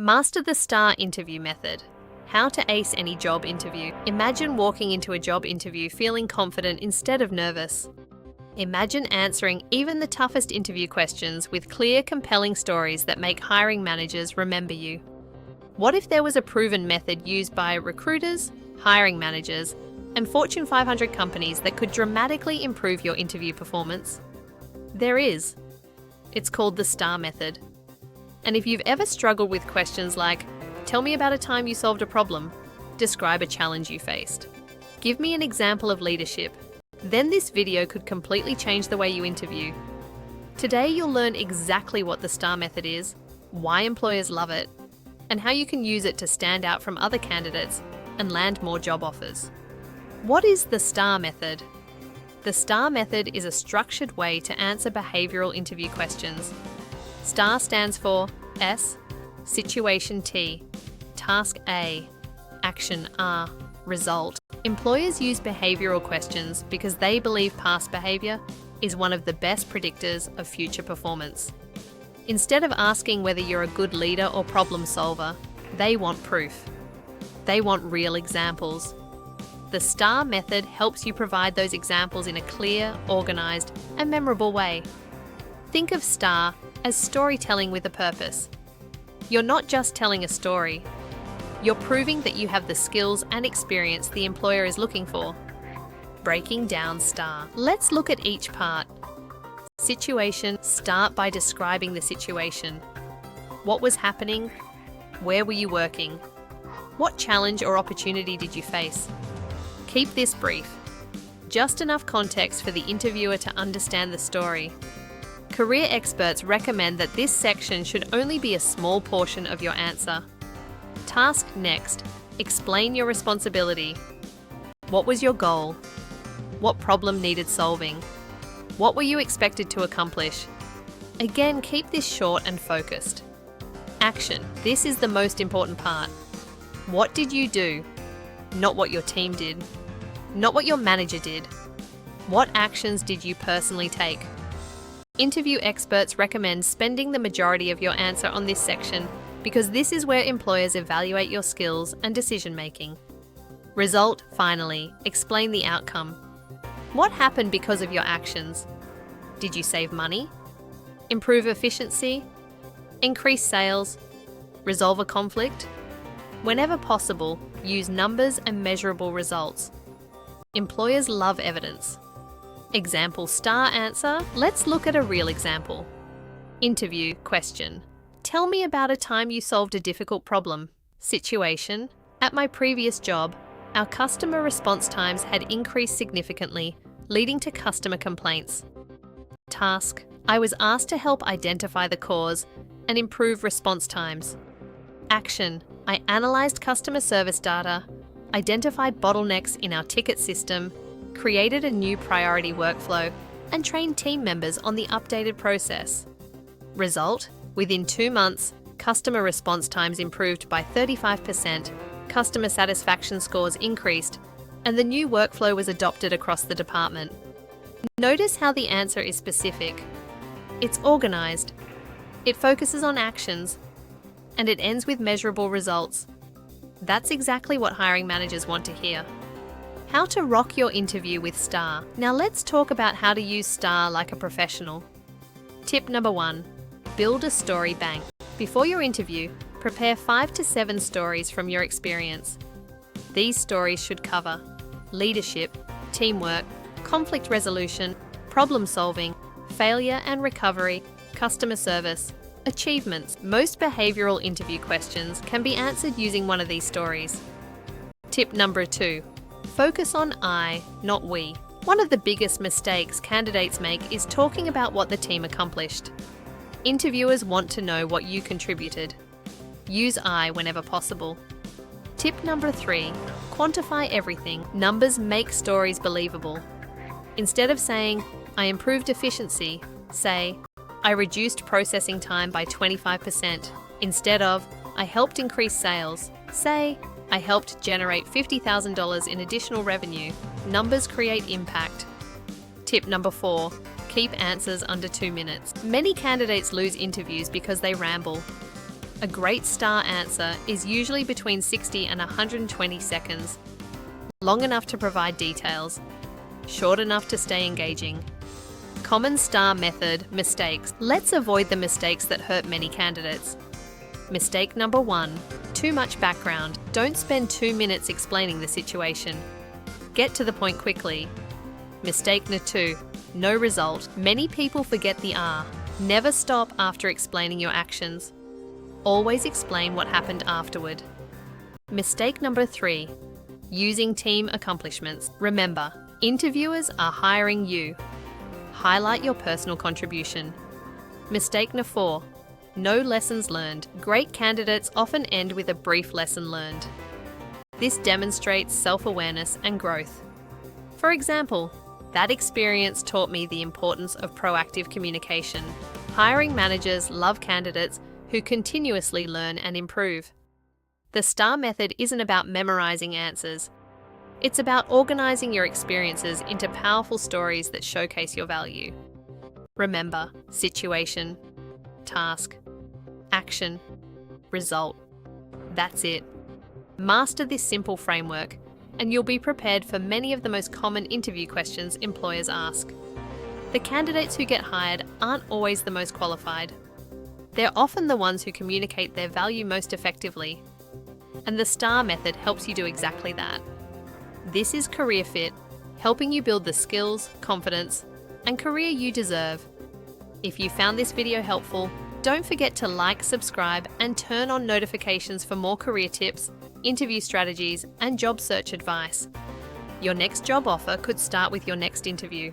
Master the STAR interview method. How to ace any job interview. Imagine walking into a job interview feeling confident instead of nervous. Imagine answering even the toughest interview questions with clear, compelling stories that make hiring managers remember you. What if there was a proven method used by recruiters, hiring managers, and Fortune 500 companies that could dramatically improve your interview performance? There is. It's called the STAR method. And if you've ever struggled with questions like, tell me about a time you solved a problem, describe a challenge you faced, give me an example of leadership, then this video could completely change the way you interview. Today you'll learn exactly what the STAR method is, why employers love it, and how you can use it to stand out from other candidates and land more job offers. What is the STAR method? The STAR method is a structured way to answer behavioral interview questions. STAR stands for S, Situation T, Task A, Action R, Result. Employers use behavioral questions because they believe past behavior is one of the best predictors of future performance. Instead of asking whether you're a good leader or problem solver, they want proof. They want real examples. The STAR method helps you provide those examples in a clear, organized, and memorable way. Think of STAR as storytelling with a purpose. You're not just telling a story. You're proving that you have the skills and experience the employer is looking for. Breaking down STAR. Let's look at each part. Situation. Start by describing the situation. What was happening? Where were you working? What challenge or opportunity did you face? Keep this brief. Just enough context for the interviewer to understand the story. Career experts recommend that this section should only be a small portion of your answer. Task next. Explain your responsibility. What was your goal? What problem needed solving? What were you expected to accomplish? Again, keep this short and focused. Action. This is the most important part. What did you do? Not what your team did. Not what your manager did. What actions did you personally take? Interview experts recommend spending the majority of your answer on this section because this is where employers evaluate your skills and decision-making. Result, finally, explain the outcome. What happened because of your actions? Did you save money? Improve efficiency? Increase sales? Resolve a conflict? Whenever possible, use numbers and measurable results. Employers love evidence. Example STAR answer. Let's look at a real example. Interview question. Tell me about a time you solved a difficult problem. Situation. At my previous job, our customer response times had increased significantly, leading to customer complaints. Task. I was asked to help identify the cause and improve response times. Action. I analysed customer service data, identified bottlenecks in our ticket system, created a new priority workflow, and trained team members on the updated process. Result. Within 2 months, customer response times improved by 35%, customer satisfaction scores increased, and the new workflow was adopted across the department. Notice how the answer is specific. It's organised, it focuses on actions, and it ends with measurable results. That's exactly what hiring managers want to hear. How to rock your interview with STAR. Now let's talk about how to use STAR like a professional. Tip number 1. Build a story bank. Before your interview, prepare 5 to 7 stories from your experience. These stories should cover leadership, teamwork, conflict resolution, problem solving, failure and recovery, customer service, achievements. Most behavioral interview questions can be answered using one of these stories. Tip number 2. Focus on I, not we. One of the biggest mistakes candidates make is talking about what the team accomplished. Interviewers want to know what you contributed. Use I whenever possible. Tip number 3. Quantify everything. Numbers make stories believable. Instead of saying, I improved efficiency, say, I reduced processing time by 25%. Instead of, I helped increase sales, say, I helped generate $50,000 in additional revenue. Numbers create impact. Tip number 4. Keep answers under 2 minutes. Many candidates lose interviews because they ramble. A great STAR answer is usually between 60 and 120 seconds, long enough to provide details, short enough to stay engaging. Common STAR method mistakes. Let's avoid the mistakes that hurt many candidates. Mistake number 1, too much background. Don't spend 2 minutes explaining the situation. Get to the point quickly. Mistake number 2, no result. Many people forget the R. Never stop after explaining your actions. Always explain what happened afterward. Mistake number 3, using team accomplishments. Remember, interviewers are hiring you. Highlight your personal contribution. Mistake number 4, no lessons learned. Great candidates often end with a brief lesson learned. This demonstrates self-awareness and growth. For example, that experience taught me the importance of proactive communication. Hiring managers love candidates who continuously learn and improve. The STAR method isn't about memorizing answers. It's about organizing your experiences into powerful stories that showcase your value. Remember, situation, task, action, result. That's it. Master this simple framework, and you'll be prepared for many of the most common interview questions employers ask. The candidates who get hired aren't always the most qualified. They're often the ones who communicate their value most effectively. And the STAR method helps you do exactly that. This is CareerFit, helping you build the skills, confidence, and career you deserve. If you found this video helpful, don't forget to like, subscribe, and turn on notifications for more career tips, interview strategies, and job search advice. Your next job offer could start with your next interview.